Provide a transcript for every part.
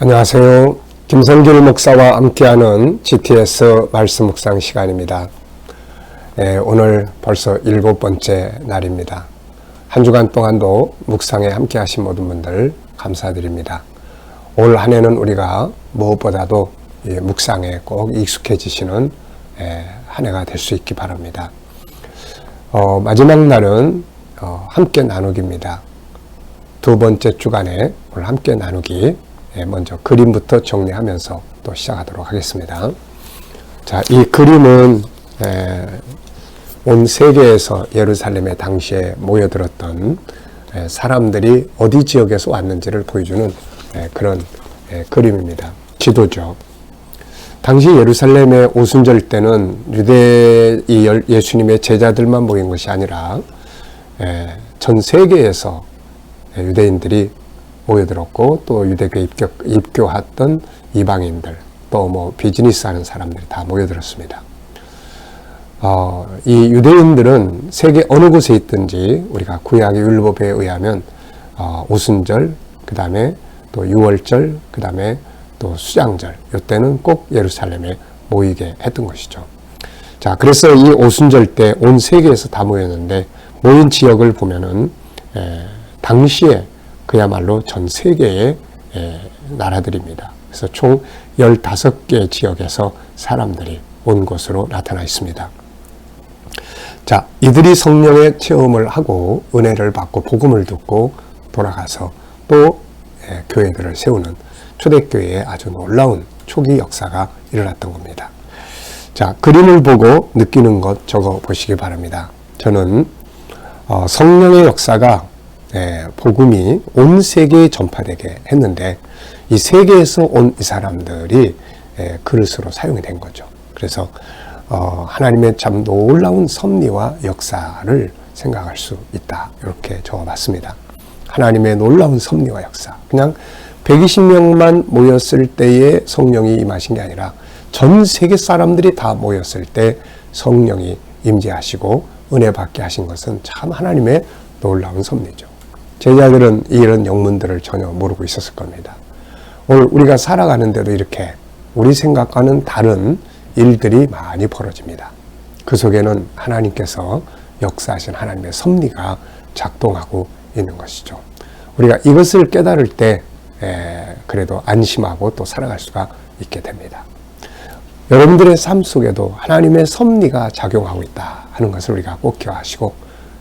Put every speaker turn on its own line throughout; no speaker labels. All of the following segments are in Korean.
안녕하세요. 김성길 목사와 함께하는 GTS 말씀 묵상 시간입니다. 오늘 벌써 7번째 날입니다. 한 주간 동안도 묵상에 함께하신 모든 분들 감사드립니다. 올 한 해는 우리가 무엇보다도 묵상에 꼭 익숙해지시는 한 해가 될 수 있기 바랍니다. 마지막 날은 함께 나누기입니다. 두 번째 주간에 오늘 함께 나누기 먼저 그림부터 정리하면서 또 시작하도록 하겠습니다. 자, 이 그림은 온 세계에서 예루살렘에 당시에 모여들었던 사람들이 어디 지역에서 왔는지를 보여주는 그런 그림입니다. 지도죠. 당시 예루살렘의 오순절 때는 예수님의 제자들만 모인 것이 아니라 전 세계에서 유대인들이 모여들었고, 또 유대교에 입교했던 이방인들, 또 비즈니스 하는 사람들이 다 모여들었습니다. 이 유대인들은 세계 어느 곳에 있든지 우리가 구약의 율법에 의하면 오순절, 그 다음에 또 유월절, 그 다음에 또 수장절, 이때는 꼭 예루살렘에 모이게 했던 것이죠. 자, 그래서 이 오순절 때 온 세계에서 다 모였는데, 모인 지역을 보면은 당시에 그야말로 전 세계의 나라들입니다. 그래서 총 15개 지역에서 사람들이 온 것으로 나타나 있습니다. 자, 이들이 성령의 체험을 하고 은혜를 받고 복음을 듣고 돌아가서 또 교회들을 세우는 초대교회의 아주 놀라운 초기 역사가 일어났던 겁니다. 자, 그림을 보고 느끼는 것 적어 보시기 바랍니다. 저는 성령의 역사가 복음이 온 세계에 전파되게 했는데, 이 세계에서 온 이 사람들이 그릇으로 사용이 된 거죠. 그래서 하나님의 참 놀라운 섭리와 역사를 생각할 수 있다, 이렇게 적어봤습니다. 하나님의 놀라운 섭리와 역사, 그냥 120명만 모였을 때에 성령이 임하신 게 아니라 전 세계 사람들이 다 모였을 때 성령이 임재하시고 은혜 받게 하신 것은 참 하나님의 놀라운 섭리죠. 제자들은 이런 영문들을 전혀 모르고 있었을 겁니다. 오늘 우리가 살아가는데도 이렇게 우리 생각과는 다른 일들이 많이 벌어집니다. 그 속에는 하나님께서 역사하신 하나님의 섭리가 작동하고 있는 것이죠. 우리가 이것을 깨달을 때 그래도 안심하고 또 살아갈 수가 있게 됩니다. 여러분들의 삶 속에도 하나님의 섭리가 작용하고 있다 하는 것을 우리가 꼭 기억하시고,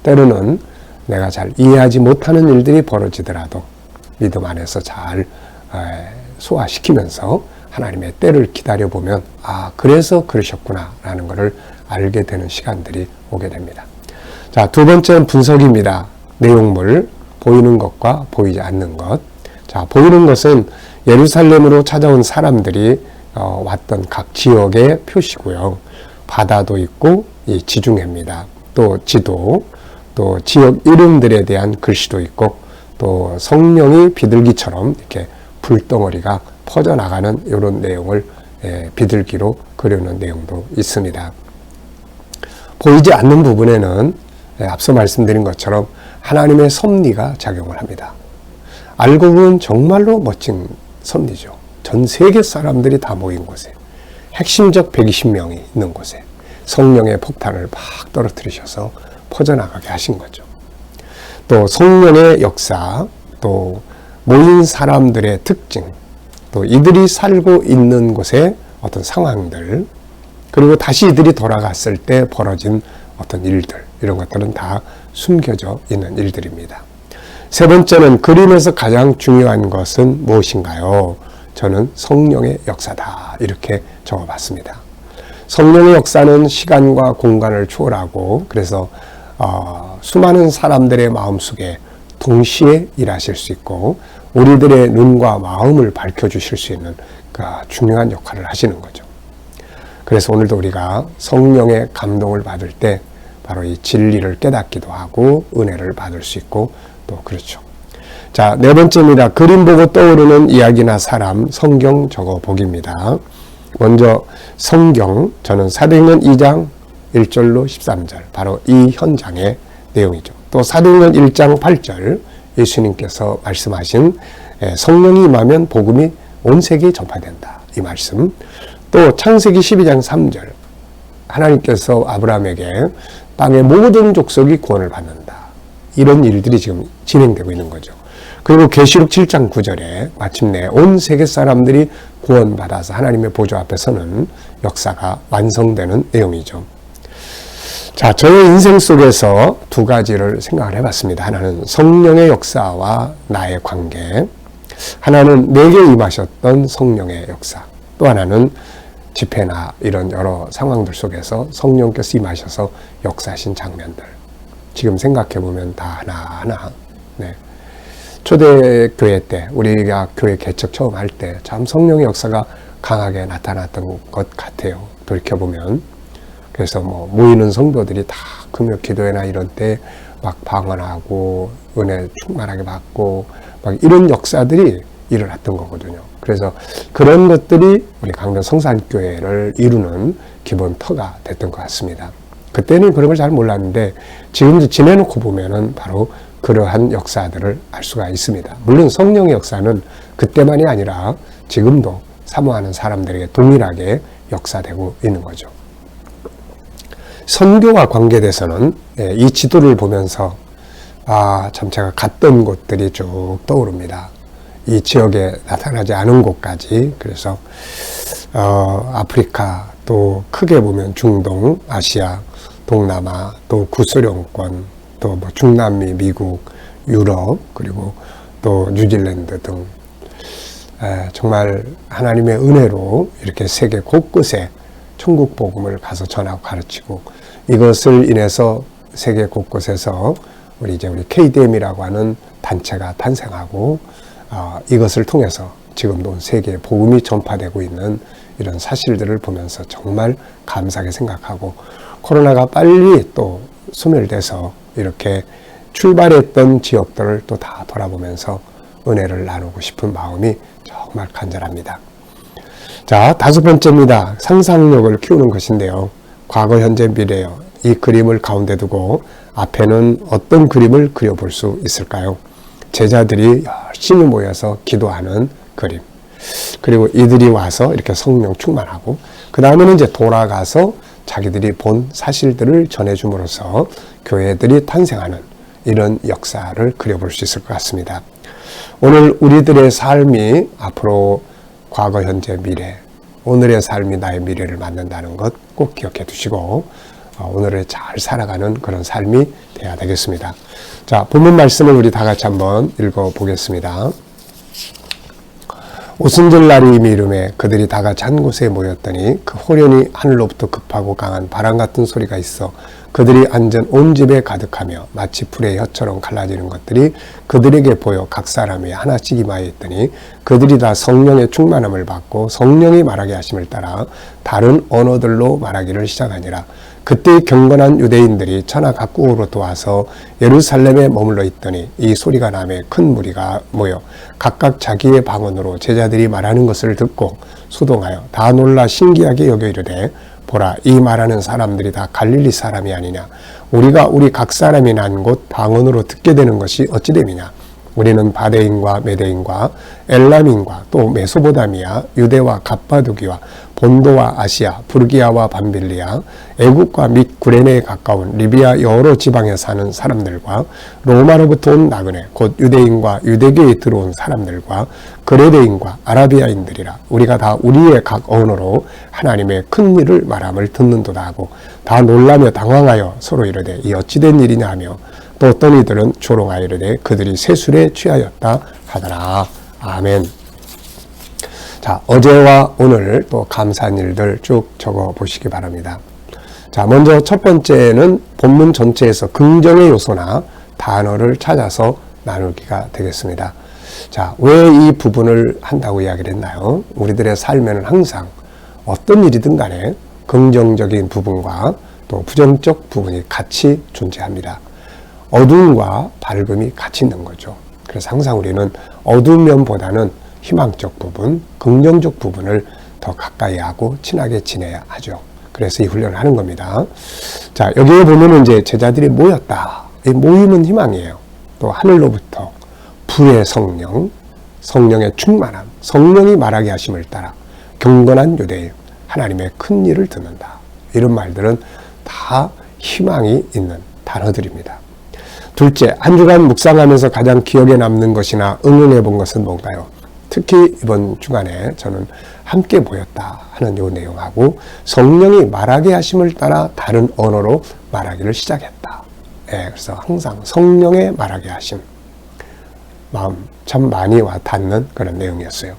때로는 내가 잘 이해하지 못하는 일들이 벌어지더라도 믿음 안에서 잘 소화시키면서 하나님의 때를 기다려보면, 그래서 그러셨구나 라는 것을 알게 되는 시간들이 오게 됩니다. 자, 두 번째는 분석입니다. 내용물, 보이는 것과 보이지 않는 것. 자, 보이는 것은 예루살렘으로 찾아온 사람들이 왔던 각 지역의 표시고요. 바다도 있고 이 지중해입니다. 또 지도, 또 지역 이름들에 대한 글씨도 있고, 또 성령이 비둘기처럼 이렇게 불덩어리가 퍼져나가는 이런 내용을 비둘기로 그려놓은 내용도 있습니다. 보이지 않는 부분에는 앞서 말씀드린 것처럼 하나님의 섭리가 작용을 합니다. 알고 보면 정말로 멋진 섭리죠. 전 세계 사람들이 다 모인 곳에, 핵심적 120명이 있는 곳에 성령의 폭탄을 막 떨어뜨리셔서 퍼져나가게 하신 거죠. 또 성령의 역사, 또 모인 사람들의 특징, 또 이들이 살고 있는 곳의 어떤 상황들, 그리고 다시 이들이 돌아갔을 때 벌어진 어떤 일들, 이런 것들은 다 숨겨져 있는 일들입니다. 세 번째는 그림에서 가장 중요한 것은 무엇인가요? 저는 성령의 역사다, 이렇게 적어봤습니다. 성령의 역사는 시간과 공간을 초월하고, 그래서 수많은 사람들의 마음속에 동시에 일하실 수 있고, 우리들의 눈과 마음을 밝혀주실 수 있는 그 중요한 역할을 하시는 거죠. 그래서 오늘도 우리가 성령의 감동을 받을 때 바로 이 진리를 깨닫기도 하고 은혜를 받을 수 있고, 또 그렇죠. 자, 네 번째입니다. 그림 보고 떠오르는 이야기나 사람, 성경 적어보기입니다. 먼저 성경, 저는 사도행전 2장 1절로 13절, 바로 이 현장의 내용이죠. 또 사도행전 1장 8절, 예수님께서 말씀하신 성령이 임하면 복음이 온 세계에 전파된다. 이 말씀. 또 창세기 12장 3절 하나님께서 아브라함에게 땅의 모든 족속이 구원을 받는다. 이런 일들이 지금 진행되고 있는 거죠. 그리고 계시록 7장 9절에 마침내 온 세계 사람들이 구원받아서 하나님의 보좌 앞에 서는 역사가 완성되는 내용이죠. 자, 저의 인생 속에서 두 가지를 생각을 해봤습니다. 하나는 성령의 역사와 나의 관계, 하나는 내게 임하셨던 성령의 역사, 또 하나는 집회나 이런 여러 상황들 속에서 성령께서 임하셔서 역사하신 장면들. 지금 생각해보면 다 하나하나, 네. 초대교회 때, 우리가 교회 개척 처음 할 때 참 성령의 역사가 강하게 나타났던 것 같아요. 돌이켜보면. 그래서 모이는 성도들이 다 금요 기도회나 이런 때 막 방언하고 은혜 충만하게 받고 막 이런 역사들이 일어났던 거거든요. 그래서 그런 것들이 우리 강변 성산교회를 이루는 기본 터가 됐던 것 같습니다. 그때는 그런 걸 잘 몰랐는데 지금 지내놓고 보면은 바로 그러한 역사들을 알 수가 있습니다. 물론 성령의 역사는 그때만이 아니라 지금도 사모하는 사람들에게 동일하게 역사되고 있는 거죠. 선교와 관계돼서는 이 지도를 보면서 참 제가 갔던 곳들이 쭉 떠오릅니다. 이 지역에 나타나지 않은 곳까지. 그래서 아프리카, 또 크게 보면 중동, 아시아, 동남아, 또 구소련권, 또 중남미, 미국, 유럽, 그리고 또 뉴질랜드 등 정말 하나님의 은혜로 이렇게 세계 곳곳에 천국 복음을 가서 전하고 가르치고, 이것을 인해서 세계 곳곳에서 우리 KDM이라고 하는 단체가 탄생하고, 이것을 통해서 지금도 세계에 복음이 전파되고 있는 이런 사실들을 보면서 정말 감사하게 생각하고, 코로나가 빨리 또 소멸돼서 이렇게 출발했던 지역들을 또 다 돌아보면서 은혜를 나누고 싶은 마음이 정말 간절합니다. 자, 다섯 번째입니다. 상상력을 키우는 것인데요. 과거, 현재, 미래요. 이 그림을 가운데 두고 앞에는 어떤 그림을 그려볼 수 있을까요? 제자들이 열심히 모여서 기도하는 그림. 그리고 이들이 와서 이렇게 성령 충만하고, 그 다음에는 이제 돌아가서 자기들이 본 사실들을 전해줌으로써 교회들이 탄생하는 이런 역사를 그려볼 수 있을 것 같습니다. 오늘 우리들의 삶이 앞으로 과거, 현재, 미래, 오늘의 삶이 나의 미래를 만든다는 것 꼭 기억해 두시고 오늘을 잘 살아가는 그런 삶이 되어야 되겠습니다. 자, 본문 말씀을 우리 다 같이 한번 읽어보겠습니다. 오순절 날이 이미 이르매 그들이 다 같이 한 곳에 모였더니 그 호련히 하늘로부터 급하고 강한 바람 같은 소리가 있어 그들이 앉은 온 집에 가득하며 마치 불의 혀처럼 갈라지는 것들이 그들에게 보여 각 사람이 하나씩 임하여 있더니 그들이 다 성령의 충만함을 받고 성령이 말하게 하심을 따라 다른 언어들로 말하기를 시작하니라. 그때 경건한 유대인들이 천하 각국으로부터 와서 예루살렘에 머물러 있더니 이 소리가 나매 큰 무리가 모여 각각 자기의 방언으로 제자들이 말하는 것을 듣고 수동하여 다 놀라 신기하게 여겨 이르되 보라, 이 말하는 사람들이 다 갈릴리 사람이 아니냐. 우리가 우리 각 사람이 난 곳 방언으로 듣게 되는 것이 어찌 됨이냐. 우리는 바데인과 메데인과 엘람인과 또 메소보다미아, 유대와 갑바두기와 본도와 아시아, 부르기아와 밤빌리아, 애국과 및 구레네에 가까운 리비아 여러 지방에 사는 사람들과 로마로부터 온 나그네, 곧 유대인과 유대교에 들어온 사람들과 그레데인과 아라비아인들이라. 우리가 다 우리의 각 언어로 하나님의 큰 일을 말함을 듣는도다 하고 다 놀라며 당황하여 서로 이르되 이 어찌된 일이냐 하며 또 어떤 이들은 조롱하여 이르되 그들이 세술에 취하였다 하더라. 아멘. 자, 어제와 오늘 또 감사한 일들 쭉 적어 보시기 바랍니다. 자, 먼저 첫 번째는 본문 전체에서 긍정의 요소나 단어를 찾아서 나누기가 되겠습니다. 자, 왜 이 부분을 한다고 이야기를 했나요? 우리들의 삶에는 항상 어떤 일이든 간에 긍정적인 부분과 또 부정적 부분이 같이 존재합니다. 어두움과 밝음이 같이 있는 거죠. 그래서 항상 우리는 어두운 면보다는 희망적 부분, 긍정적 부분을 더 가까이 하고 친하게 지내야 하죠. 그래서 이 훈련을 하는 겁니다. 자, 여기에 보면은 이제 제자들이 모였다. 이 모임은 희망이에요. 또 하늘로부터 불의 성령, 성령의 충만함, 성령이 말하게 하심을 따라 경건한 유대인, 하나님의 큰 일을 듣는다. 이런 말들은 다 희망이 있는 단어들입니다. 둘째, 한 주간 묵상하면서 가장 기억에 남는 것이나 응용해 본 것은 뭔가요? 특히 이번 주간에 저는 함께 모였다 하는 요 내용하고 성령이 말하게 하심을 따라 다른 언어로 말하기를 시작했다. 그래서 항상 성령의 말하게 하심, 마음 참 많이 와 닿는 그런 내용이었어요.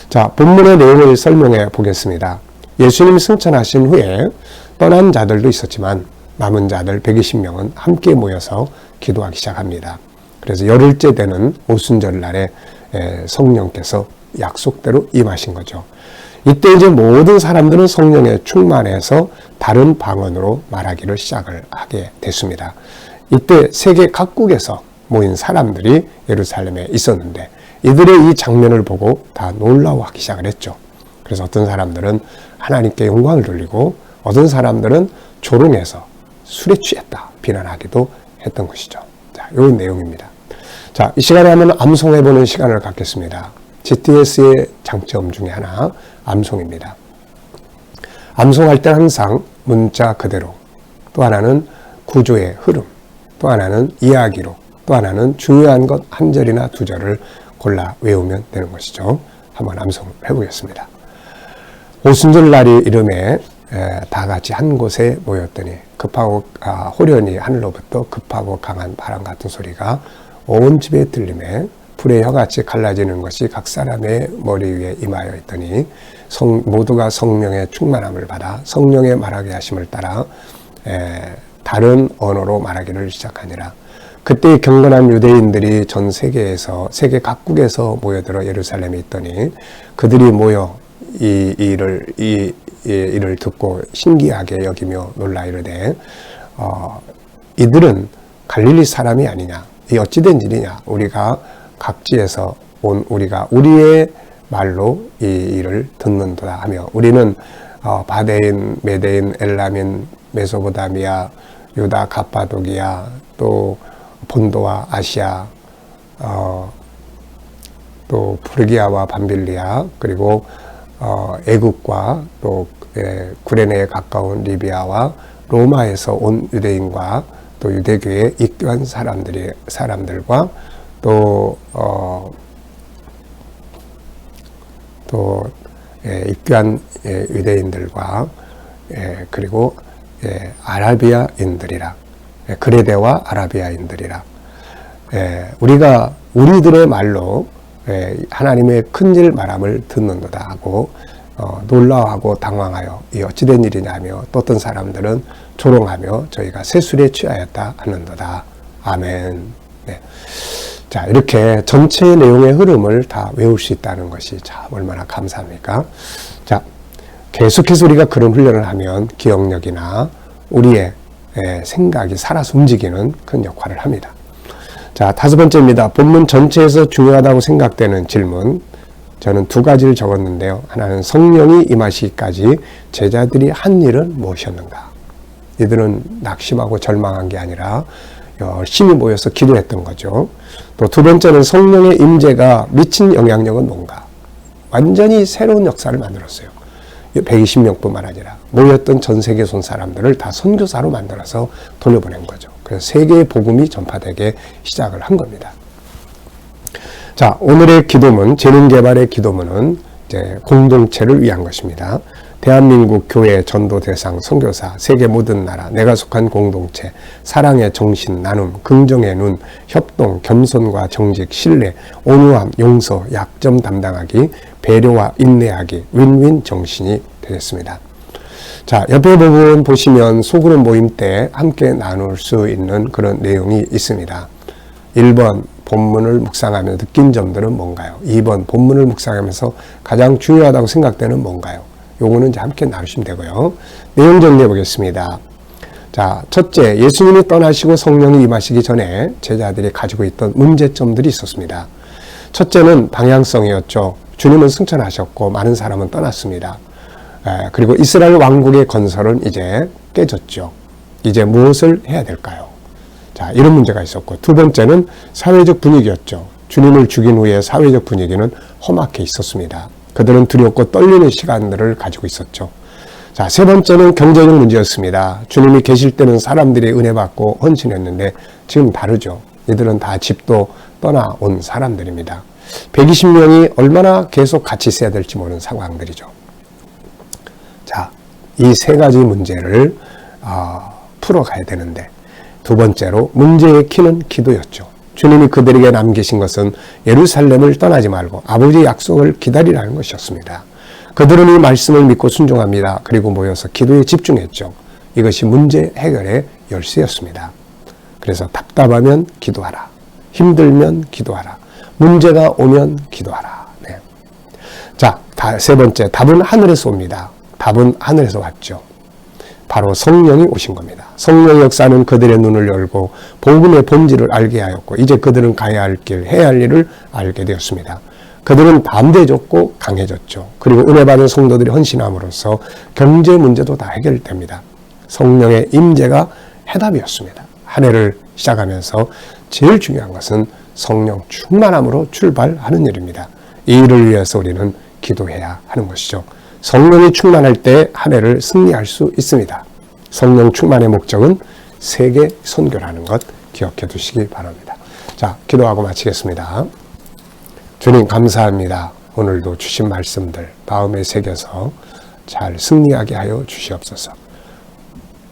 자, 본문의 내용을 설명해 보겠습니다. 예수님이 승천하신 후에 떠난 자들도 있었지만 남은 자들 120명은 함께 모여서 기도하기 시작합니다. 그래서 열흘째 되는 오순절 날에 성령께서 약속대로 임하신 거죠. 이때 이제 모든 사람들은 성령에 충만해서 다른 방언으로 말하기를 시작을 하게 됐습니다. 이때 세계 각국에서 모인 사람들이 예루살렘에 있었는데 이들의 이 장면을 보고 다 놀라워하기 시작을 했죠. 그래서 어떤 사람들은 하나님께 영광을 돌리고 어떤 사람들은 조롱해서 술에 취했다 비난하기도 했던 것이죠. 자, 이 내용입니다. 자, 이 시간에 한번 암송해보는 시간을 갖겠습니다. GTS의 장점 중에 하나 암송입니다. 암송할 때 항상 문자 그대로, 또 하나는 구조의 흐름, 또 하나는 이야기로, 또 하나는 중요한 것 한 절이나 두 절을 골라 외우면 되는 것이죠. 한번 암송해 보겠습니다. 오순절 날이 이름에 다 같이 한 곳에 모였더니 급하고 호련히 하늘로부터 급하고 강한 바람 같은 소리가 온 집에 들리매 불의 혀같이 갈라지는 것이 각 사람의 머리 위에 임하여 있더니 모두가 성령의 충만함을 받아 성령의 말하게 하심을 따라 다른 언어로 말하기를 시작하니라. 그때 경건한 유대인들이 전 세계에서 세계 각국에서 모여들어 예루살렘에 있더니 그들이 모여 이 일을 듣고 신기하게 여기며 놀라 이르되 이들은 갈릴리 사람이 아니냐, 이 어찌된 일이냐, 우리가 각지에서 온 우리가 우리의 말로 이 일을 듣는도다 하며 우리는 바데인, 메데인, 엘라민, 메소보다미아, 유다, 갑바도기아, 또 본도와 아시아, 또 프르기아와 밤빌리아, 그리고 애국과 또 구레네에 가까운 리비아와 로마에서 온 유대인과 또 유대교에 입교한 사람들과 또 입교한 유대인들과 그리고 아라비아인들이라, 그레데와 아라비아인들이라, 우리가 우리들의 말로 하나님의 큰일 말함을 듣는도다 하고 놀라워하고 당황하여 이 어찌된 일이냐며 또 어떤 사람들은 조롱하며 저희가 새술에 취하였다 하는도다. 아멘. 네. 자, 이렇게 전체의 내용의 흐름을 다 외울 수 있다는 것이 참 얼마나 감사합니까? 자, 계속해서 우리가 그런 훈련을 하면 기억력이나 우리의 생각이 살아서 움직이는 큰 역할을 합니다. 자, 다섯 번째입니다. 본문 전체에서 중요하다고 생각되는 질문. 저는 두 가지를 적었는데요. 하나는 성령이 임하시기까지 제자들이 한 일은 무엇이었는가? 이들은 낙심하고 절망한 게 아니라 열심히 모여서 기도했던 거죠. 또 두 번째는 성령의 임재가 미친 영향력은 뭔가? 완전히 새로운 역사를 만들었어요. 120명뿐만 아니라 모였던 전 세계 온 사람들을 다 선교사로 만들어서 돌려보낸 거죠. 그래서 세계의 복음이 전파되게 시작을 한 겁니다. 자, 오늘의 기도문, 재능개발의 기도문은 이제 공동체를 위한 것입니다. 대한민국 교회 전도 대상 선교사, 세계 모든 나라, 내가 속한 공동체, 사랑의 정신, 나눔, 긍정의 눈, 협동, 겸손과 정직, 신뢰, 온유함, 용서, 약점 담당하기, 배려와 인내하기, 윈윈 정신이 되겠습니다. 자, 옆에 부분 보시면 소그룹 모임 때 함께 나눌 수 있는 그런 내용이 있습니다. 1번 본문을 묵상하며 느낀 점들은 뭔가요? 2번 본문을 묵상하면서 가장 중요하다고 생각되는 뭔가요? 요거는 이제 함께 나누시면 되고요. 내용 정리해 보겠습니다. 자, 첫째, 예수님이 떠나시고 성령이 임하시기 전에 제자들이 가지고 있던 문제점들이 있었습니다. 첫째는 방향성이었죠. 주님은 승천하셨고 많은 사람은 떠났습니다. 그리고 이스라엘 왕국의 건설은 이제 깨졌죠. 이제 무엇을 해야 될까요? 자, 이런 문제가 있었고, 두 번째는 사회적 분위기였죠. 주님을 죽인 후에 사회적 분위기는 험악해 있었습니다. 그들은 두렵고 떨리는 시간들을 가지고 있었죠. 자, 세 번째는 경제적 문제였습니다. 주님이 계실 때는 사람들이 은혜 받고 헌신했는데 지금 다르죠. 이들은 다 집도 떠나온 사람들입니다. 120명이 얼마나 계속 같이 있어야 될지 모르는 상황들이죠. 자, 이 세 가지 문제를 풀어가야 되는데 두 번째로 문제의 키는 기도였죠. 주님이 그들에게 남기신 것은 예루살렘을 떠나지 말고 아버지의 약속을 기다리라는 것이었습니다. 그들은 이 말씀을 믿고 순종합니다. 그리고 모여서 기도에 집중했죠. 이것이 문제 해결의 열쇠였습니다. 그래서 답답하면 기도하라. 힘들면 기도하라. 문제가 오면 기도하라. 네. 자, 세 번째, 답은 하늘에서 옵니다. 답은 하늘에서 왔죠. 바로 성령이 오신 겁니다. 성령의 역사는 그들의 눈을 열고 복음의 본질을 알게 하였고 이제 그들은 가야 할 길, 해야 할 일을 알게 되었습니다. 그들은 담대해졌고 강해졌죠. 그리고 은혜 받은 성도들이 헌신함으로써 경제 문제도 다 해결됩니다. 성령의 임재가 해답이었습니다. 한 해를 시작하면서 제일 중요한 것은 성령 충만함으로 출발하는 일입니다. 이 일을 위해서 우리는 기도해야 하는 것이죠. 성령이 충만할 때 한 해를 승리할 수 있습니다. 성령 충만의 목적은 세계 선교라는 것 기억해 두시기 바랍니다. 자, 기도하고 마치겠습니다. 주님 감사합니다. 오늘도 주신 말씀들 마음에 새겨서 잘 승리하게 하여 주시옵소서.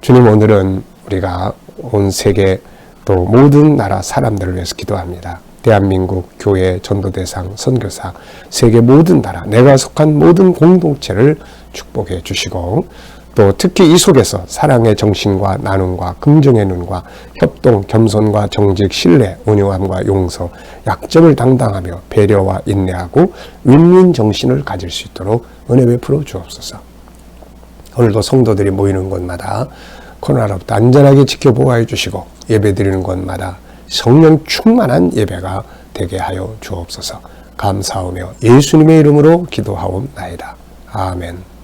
주님, 오늘은 우리가 온 세계 또 모든 나라 사람들을 위해서 기도합니다. 대한민국 교회 전도대상 선교사 세계 모든 나라 내가 속한 모든 공동체를 축복해 주시고 또 특히 이 속에서 사랑의 정신과 나눔과 긍정의 눈과 협동, 겸손과 정직, 신뢰, 온유함과 용서, 약점을 당당하며 배려와 인내하고 윈윈 정신을 가질 수 있도록 은혜 베풀어 주옵소서. 오늘도 성도들이 모이는 곳마다 코로나로부터 안전하게 지켜보호해 주시고 예배드리는 곳마다 성령 충만한 예배가 되게 하여 주옵소서. 감사하며 예수님의 이름으로 기도하옵나이다. 아멘.